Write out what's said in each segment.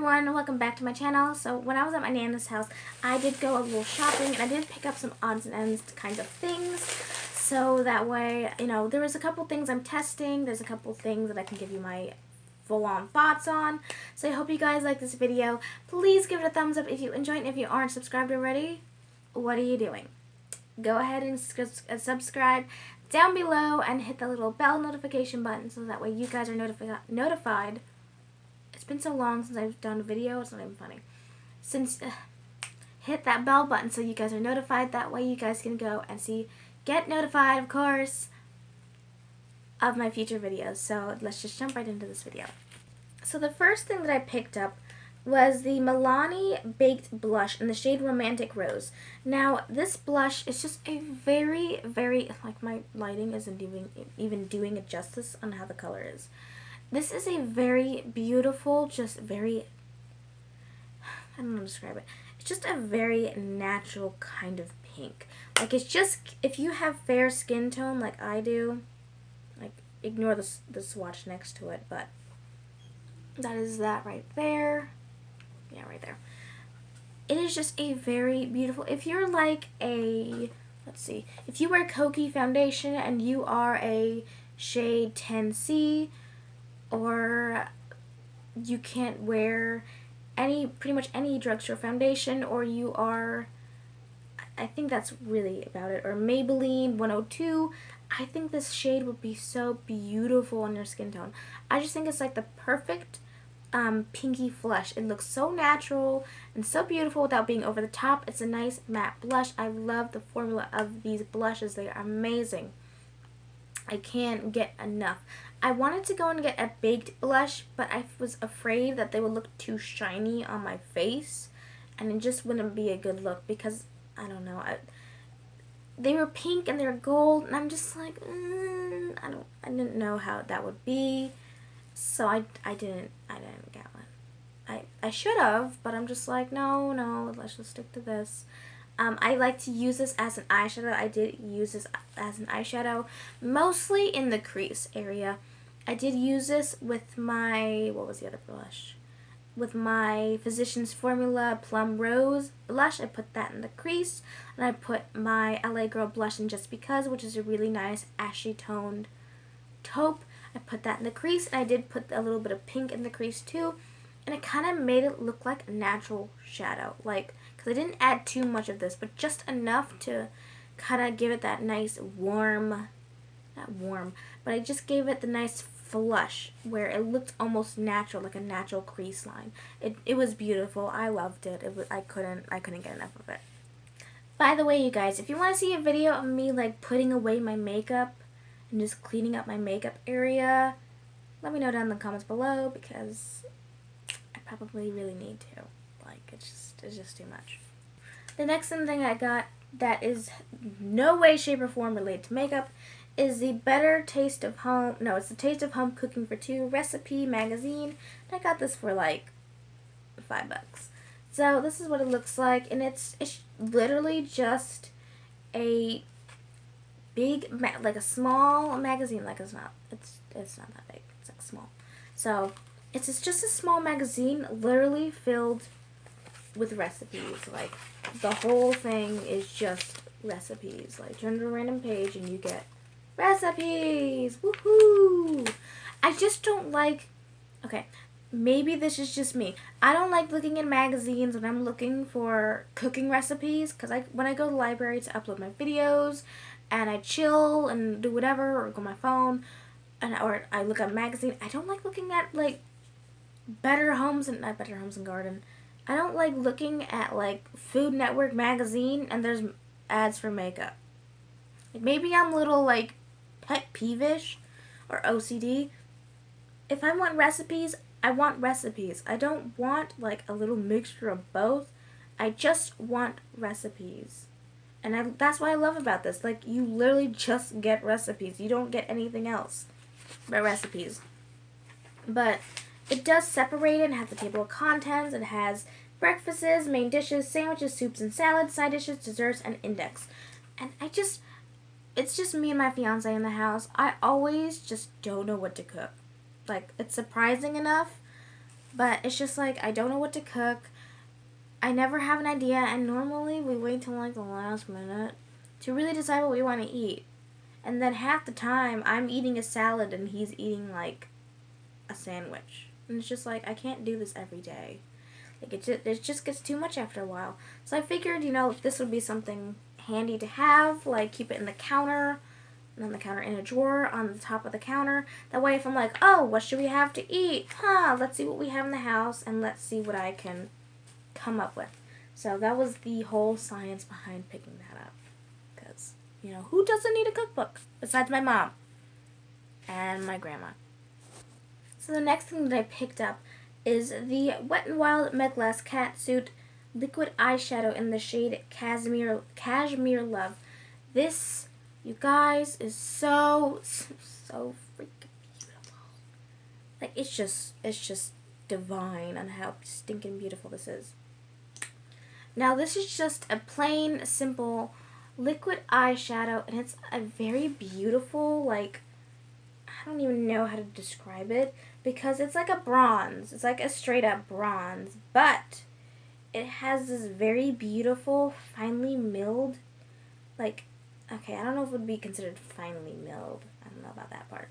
everyone, welcome back to my channel. So when I was at my Nana's house, I did go a little shopping and I did pick up some odds and ends kind of things. So that way, there was a couple things I'm testing. There's a couple things that I can give you my full-on thoughts on. So I hope you guys like this video. Please give it a thumbs up if you enjoyed it. If you aren't subscribed already, what are you doing? Go ahead and subscribe down below and hit the little bell notification button so that way you guys are notified. It's been so long since I've done a video, it's not even funny. Hit that bell button so you guys are notified. That way you guys can go and get notified, of course, of my future videos. So let's just jump right into this video. So the first thing that I picked up was the Milani Baked Blush in the shade Romantic Rose. Now, this blush is just a very, like my lighting isn't even doing it justice on how the color is. This is a very beautiful, I don't know how to describe it. It's just a very natural kind of pink. Like, it's just, if you have fair skin tone like I do, like, ignore the swatch next to it, but that is that right there. Yeah, right there. It is just a very beautiful, if you're like if you wear Kokie foundation and you are a shade 10C, or you can't wear pretty much any drugstore foundation, or you are, I think that's really about it, or Maybelline 102, I think this shade would be so beautiful on your skin tone. I just think it's like the perfect pinky flush. It looks so natural and so beautiful without being over the top. It's a nice matte blush. I love the formula of these blushes. They are amazing. I can't get enough. I wanted to go and get a baked blush, but I was afraid that they would look too shiny on my face, and it just wouldn't be a good look because, I don't know, they were pink and they were gold, and I'm just like, I didn't know how that would be, so I didn't get one. I should have, but I'm just like, no, let's just stick to this. I like to use this as an eyeshadow. I did use this as an eyeshadow, mostly in the crease area. I did use this with my, what was the other blush? With my Physicians Formula Plum Rose blush. I put that in the crease, and I put my LA Girl blush in Just Because, which is a really nice ashy toned taupe. I put that in the crease, and I did put a little bit of pink in the crease too, and it kind of made it look like a natural shadow, like, because I didn't add too much of this, but just enough to kind of give it that nice warm, not warm, but I just gave it the nice flush where it looked almost natural, like a natural crease line. It was beautiful. I loved it. I couldn't get enough of it. By the way, you guys, if you want to see a video of me like putting away my makeup and just cleaning up my makeup area, let me know down in the comments below, because I probably really need to. Like, it's just too much. The next thing I got that is no way, shape, or form related to makeup is the Better Taste of Home. No, it's the Taste of Home Cooking for Two recipe magazine. And I got this for like $5. So this is what it looks like, and it's literally just a big, like a small magazine. Like it's not that big. It's like small. So it's just a small magazine, literally filled with recipes. Like, the whole thing is just recipes. Like, turn to a random page and you get recipes. Woohoo! I just don't like, okay, maybe this is just me. I don't like looking in magazines when I'm looking for cooking recipes, because when I go to the library to upload my videos and I chill and do whatever, or go on my phone, or I look at a magazine, I don't like looking at like not Better Homes and Garden. I don't like looking at like Food Network magazine and there's ads for makeup. Like, maybe I'm a little like pet peevish or OCD. If I want recipes, I want recipes. I don't want like a little mixture of both. I just want recipes. And that's what I love about this. Like, you literally just get recipes. You don't get anything else but recipes. But it does separate it and have the table of contents. It has breakfasts, main dishes, sandwiches, soups and salads, side dishes, desserts, and index. And it's just me and my fiance in the house. I always just don't know what to cook. Like, it's surprising enough But it's just like, I don't know what to cook. I never have an idea, and normally we wait till like the last minute to really decide what we want to eat. And then half the time, I'm eating a salad and he's eating like a sandwich. And it's just like, I can't do this every day. Like, it just gets too much after a while. So I figured, this would be something handy to have, like keep it in the counter, and on the counter in a drawer on the top of the counter. That way if I'm like, oh, what should we have to eat? Let's see what we have in the house and let's see what I can come up with. So that was the whole science behind picking that up. Because, who doesn't need a cookbook besides my mom and my grandma? So the next thing that I picked up is the Wet n Wild Meglass Catsuit Liquid Eyeshadow in the shade Cashmere Love. This, you guys, is so freaking beautiful. Like, it's just divine on how stinking beautiful this is. Now, this is just a plain, simple liquid eyeshadow, and it's a very beautiful, like, I don't even know how to describe it, because it's like a bronze. It's like a straight up bronze, but it has this very beautiful, finely milled, like, okay, I don't know if it would be considered finely milled. I don't know about that part.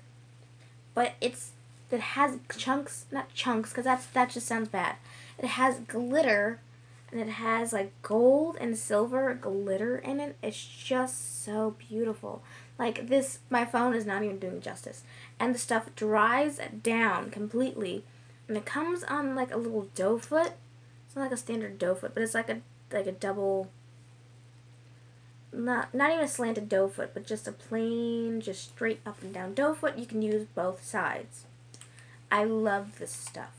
But it has chunks, not chunks, because that just sounds bad. It has glitter, and it has like gold and silver glitter in it. It's just so beautiful. Like, this, my phone is not even doing justice. And the stuff dries down completely, and it comes on like a little doe foot. It's not like a standard doe foot, but it's like a double, not even a slanted doe foot, but just a plain, just straight up and down doe foot. You can use both sides. I love this stuff.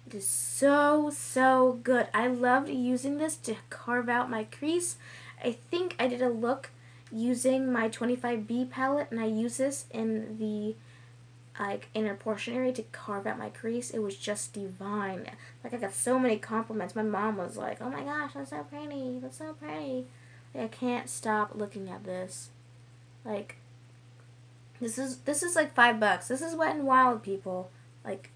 It is so good. I loved using this to carve out my crease. I think I did a look using my 25B palette, and I use this in the inner portion area to carve out my crease. It was just divine. Like, I got so many compliments. My mom was like, oh my gosh, that's so pretty. That's so pretty. Like, I can't stop looking at this. Like, this is like $5. This is Wet n Wild, people. Like,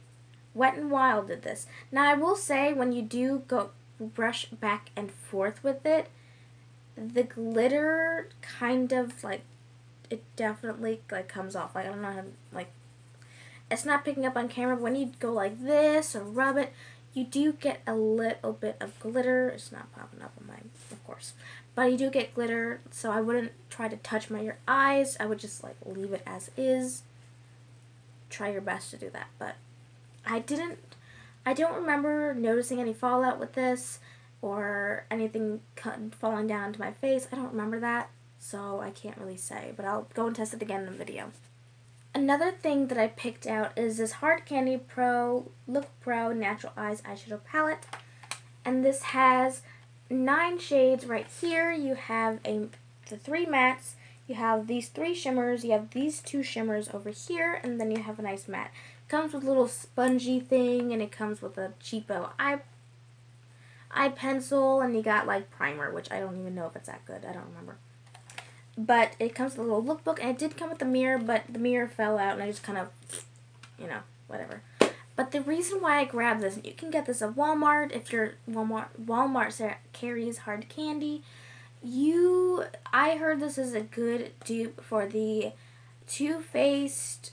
Wet n Wild did this. Now, I will say, when you do go brush back and forth with it, the glitter kind of, like, it definitely, like, comes off. Like, I don't know how, like, it's not picking up on camera, but when you go like this or rub it, you do get a little bit of glitter. It's not popping up on mine, of course. But you do get glitter, so I wouldn't try to touch your eyes. I would just, like, leave it as is. Try your best to do that. But I don't remember noticing any fallout with this or anything falling down to my face. I don't remember that, so I can't really say. But I'll go and test it again in the video. Another thing that I picked out is this Hard Candy Look Pro Natural Eyes Eyeshadow Palette. And this has 9 shades right here. You have the 3 mattes. You have these 3 shimmers. You have these 2 shimmers over here. And then you have a nice matte. It comes with a little spongy thing. And it comes with a cheapo eye pencil. And you got, like, primer, which I don't even know if it's that good. I don't remember. But it comes with a little lookbook, and it did come with a mirror, but the mirror fell out, and I just kind of, whatever. But the reason why I grabbed this, and you can get this at Walmart if your Walmart carries hard candy. I heard this is a good dupe for the Too Faced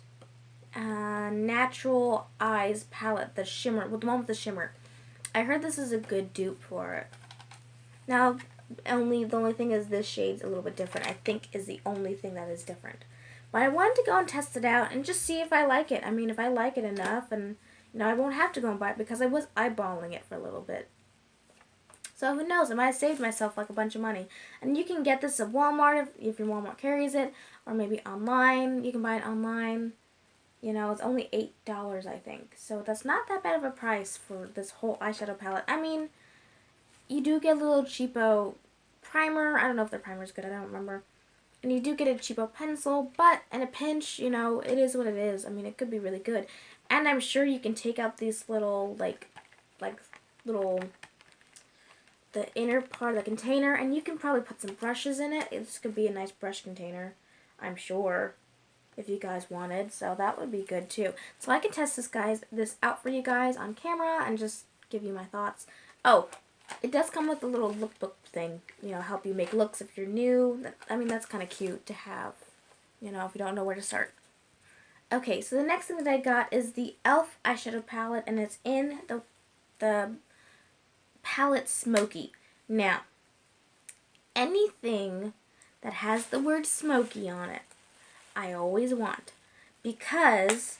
Natural Eyes palette, the shimmer, the one with the shimmer. I heard this is a good dupe for it. Now, the only thing is this shade's a little bit different. I think is the only thing that is different. But I wanted to go and test it out and just see if I like it. I mean, if I like it enough, and I won't have to go and buy it because I was eyeballing it for a little bit. So who knows? I might have saved myself like a bunch of money. And you can get this at Walmart if your Walmart carries it, or maybe online. You can buy it online. It's only $8, I think. So that's not that bad of a price for this whole eyeshadow palette. I mean, you do get a little cheapo primer. I don't know if the primer is good. I don't remember. And you do get a cheapo pencil, but in a pinch, it is what it is. I mean, it could be really good. And I'm sure you can take out these little, the inner part of the container, and you can probably put some brushes in it. This could be a nice brush container, I'm sure. if you guys wanted, so that would be good too. So I can test this out for you guys on camera and just give you my thoughts. Oh, it does come with a little lookbook thing, you know, help you make looks if you're new. I mean, that's kind of cute to have, you know, if you don't know where to start. Okay, so the next thing that I got is the e.l.f. eyeshadow palette, and it's in the palette Smokey. Now, anything that has the word Smokey on it, I always want, because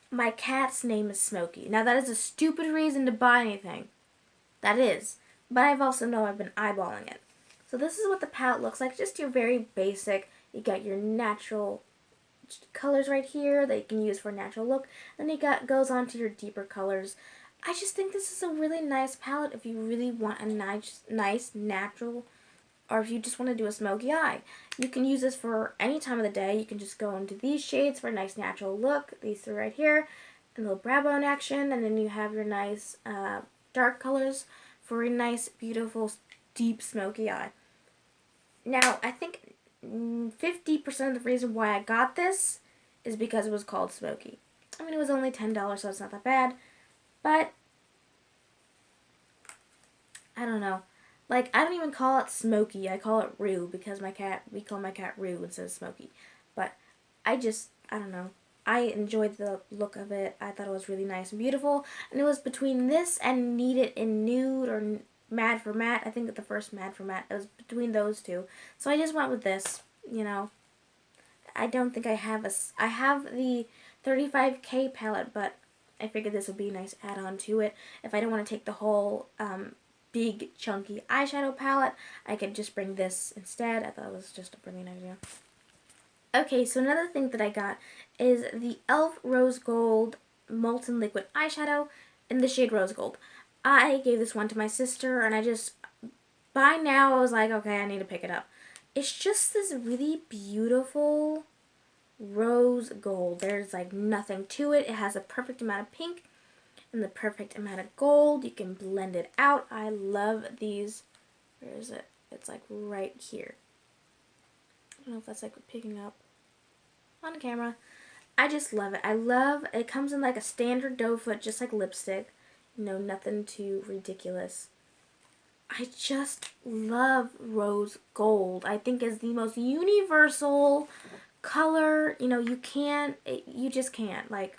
my cat's name is Smokey. Now, that is a stupid reason to buy anything. That is. But I've also know I've been eyeballing it. So this is what the palette looks like. Just your very basic. You got your natural colors right here that you can use for a natural look. Then you got goes on to your deeper colors. I just think this is a really nice palette if you really want a nice natural, or if you just want to do a smoky eye. You can use this for any time of the day. You can just go into these shades for a nice natural look. These three right here. A little brow bone action. And then you have your nice dark colors for a nice, beautiful, deep smoky eye. Now, I think 50% of the reason why I got this is because it was called Smokey. I mean, it was only $10, so it's not that bad. But, I don't know. Like, I don't even call it Smokey. I call it Roo because we call my cat Roo instead of Smokey. But, I don't know. I enjoyed the look of it. I thought it was really nice and beautiful. And it was between this and Need It in Nude or Mad for Matte. I think the first Mad for Matte. It was between those two. So I just went with this, you know. I don't think I have I have the 35K palette, but I figured this would be a nice add-on to it. If I don't want to take the whole big chunky eyeshadow palette, I could just bring this instead. I thought it was just a brilliant idea. Okay, so another thing that I got is the e.l.f. Rose Gold Molten Liquid Eyeshadow in the shade Rose Gold. I gave this one to my sister, and by now I was like, okay, I need to pick it up. It's just this really beautiful rose gold. There's like nothing to it. It has a perfect amount of pink and the perfect amount of gold. You can blend it out. I love these. Where is it? It's like right here. I don't know if that's like picking up on camera. I just love it. It comes in like a standard doe foot, just like lipstick. You know, nothing too ridiculous. I just love rose gold. I think is the most universal color. You know, you just can't. Like,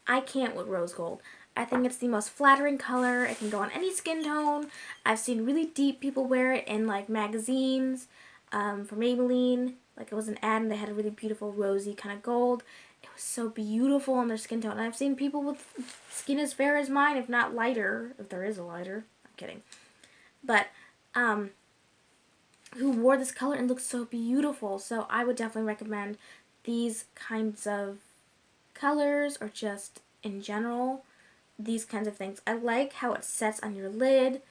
I can't with rose gold. I think it's the most flattering color. It can go on any skin tone. I've seen really deep people wear it in like magazines for Maybelline. Like, it was an ad and they had a really beautiful rosy kind of gold. It was so beautiful on their skin tone. And I've seen people with skin as fair as mine, if not lighter, if there is a lighter. I'm kidding. But, who wore this color and looked so beautiful. So I would definitely recommend these kinds of colors, or just in general, these kinds of things. I like how it sets on your lid.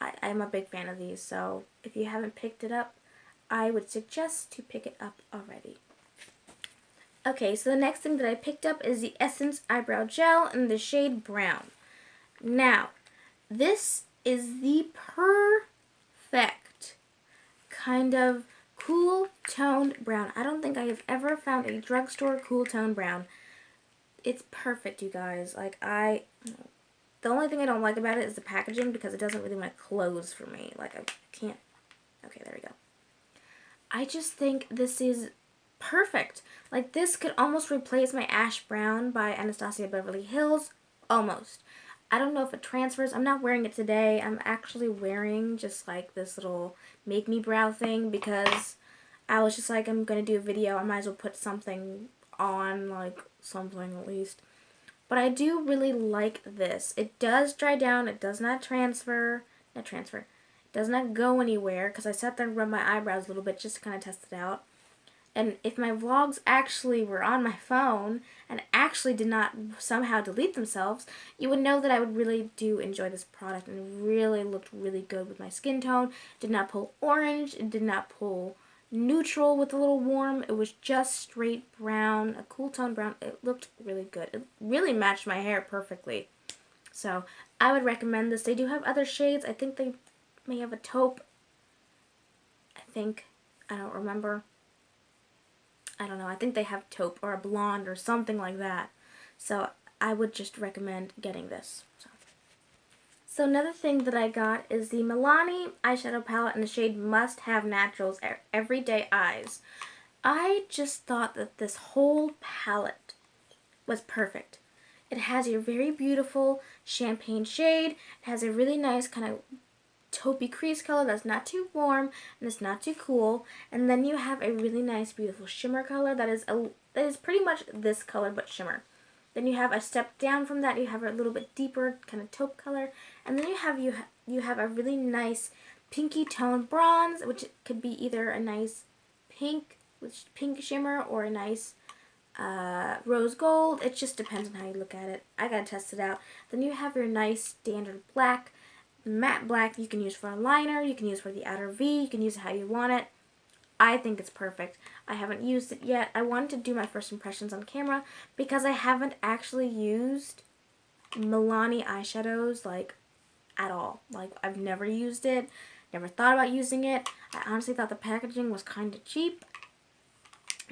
I'm a big fan of these, so if you haven't picked it up, I would suggest to pick it up already. Okay, so the next thing that I picked up is the Essence Eyebrow Gel in the shade Brown. Now, this is the perfect kind of cool toned brown. I don't think I have ever found a drugstore cool toned brown. It's perfect, you guys. Like, the only thing I don't like about it is the packaging, because it doesn't really want to close for me. Like, I can't. Okay, there we go. I just think this is perfect. Like, this could almost replace my Ash Brown by Anastasia Beverly Hills. Almost. I don't know if it transfers. I'm not wearing it today. I'm actually wearing just like this little make me brow thing, because I was just like, I'm going to do a video. I might as well put something on, like something at least. But I do really like this. It does dry down. It does not transfer. It does not go anywhere, because I sat there and rubbed my eyebrows a little bit just to kind of test it out. And if my vlogs actually were on my phone and actually did not somehow delete themselves, you would know that I would really do enjoy this product, and it really looked really good with my skin tone. It did not pull orange. It did not pull neutral with a little warm. It was just straight brown, a cool tone brown. It looked really good. It really matched my hair perfectly. So I would recommend this. They do have other shades. I think they may have a taupe. I don't remember. I don't know, I think they have taupe or a blonde or something like that. So I would just recommend getting this. So another thing that I got is the Milani eyeshadow palette in the shade Must Have Naturals Everyday Eyes. I just thought that this whole palette was perfect. It has a very beautiful champagne shade. It has a really nice kind of taupey crease color that's not too warm and it's not too cool. And then you have a really nice, beautiful shimmer color that is pretty much this color but shimmer. Then you have a step down from that. You have a little bit deeper kind of taupe color, and then you have a really nice pinky tone bronze, which could be either a nice pink shimmer or a nice rose gold. It just depends on how you look at it. I gotta test it out. Then you have your nice standard black, matte black. You can use for a liner. You can use for the outer V. You can use it how you want it. I think it's perfect. I haven't used it yet. I wanted to do my first impressions on camera because I haven't actually used Milani eyeshadows like at all. Like I've never used it, never thought about using it. I honestly thought the packaging was kind of cheap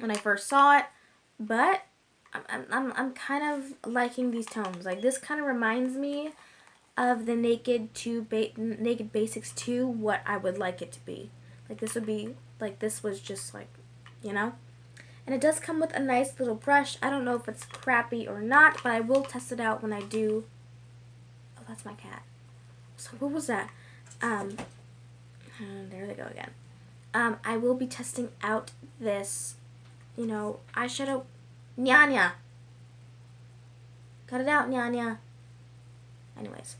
when I first saw it, but I'm kind of liking these tones. Like this kind of reminds me of the Naked Basics 2, what I would like it to be. Like this would be, like this was just like, you know? And it does come with a nice little brush. I don't know if it's crappy or not, but I will test it out when I do. Oh, that's my cat. So what was that? There they go again. I will be testing out this, you know, eyeshadow. Nyanya. Cut it out, Nyanya. Anyways.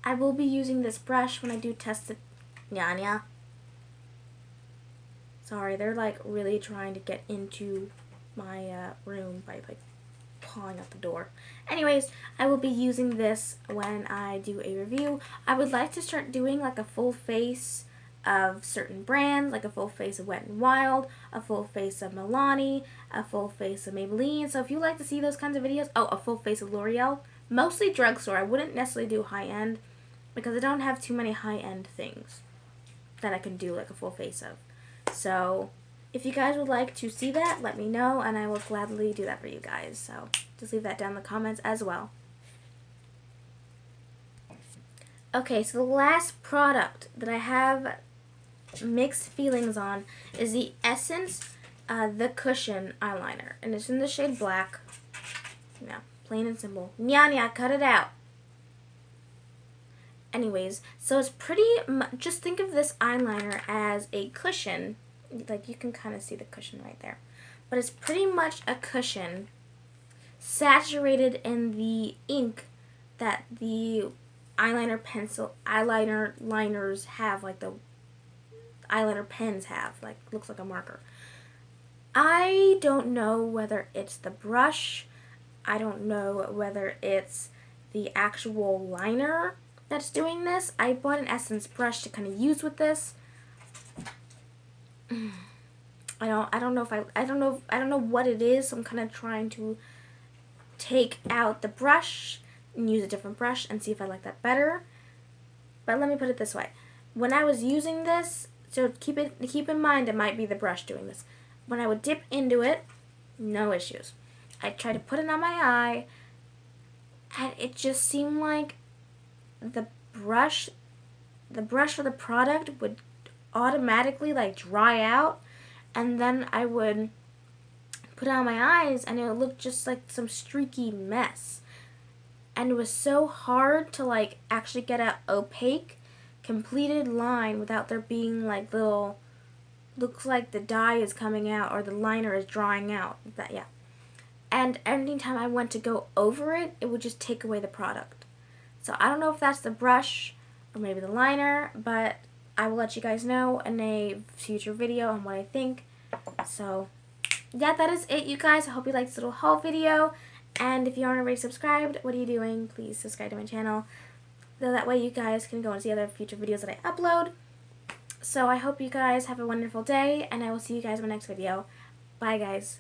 I will be using this brush when I do test it. Nyanya. Sorry, they're like really trying to get into my room by like pawing at the door. Anyways, I will be using this when I do a review. I would like to start doing like a full face of certain brands, like a full face of Wet n Wild, a full face of Milani, a full face of Maybelline. So if you like to see those kinds of videos, oh, a full face of L'Oreal, mostly drugstore. I wouldn't necessarily do high-end because I don't have too many high-end things that I can do like a full face of. So if you guys would like to see that, let me know and I will gladly do that for you guys. So just leave that down in the comments as well. Okay, so the last product that I have mixed feelings on is the Essence The Cushion eyeliner. And it's in the shade black. Yeah, plain and simple. Nyanya, cut it out. Anyways, so it's pretty much, just think of this eyeliner as a cushion. Like you can kind of see the cushion right there. But it's pretty much a cushion saturated in the ink that the eyeliner liners have, like the eyeliner pens have, like looks like a marker. I don't know whether it's the brush. I don't know whether it's the actual liner that's doing this. I bought an Essence brush to kind of use with this. I don't know what it is. So I'm kind of trying to take out the brush and use a different brush and see if I like that better. But let me put it this way. When I was using this, so keep in mind it might be the brush doing this. When I would dip into it, no issues. I tried to put it on my eye and it just seemed like the brush or the product would automatically like dry out, and then I would put it on my eyes and it would look just like some streaky mess. And it was so hard to like actually get an opaque completed line without there being like little, looks like the dye is coming out or the liner is drying out. That, yeah. And anytime I went to go over it, it would just take away the product. So I don't know if that's the brush or maybe the liner, but I will let you guys know in a future video on what I think. So yeah, that is it, you guys. I hope you liked this little haul video. And if you aren't already subscribed, what are you doing? Please subscribe to my channel. So that way you guys can go and see other future videos that I upload. So I hope you guys have a wonderful day, and I will see you guys in my next video. Bye, guys.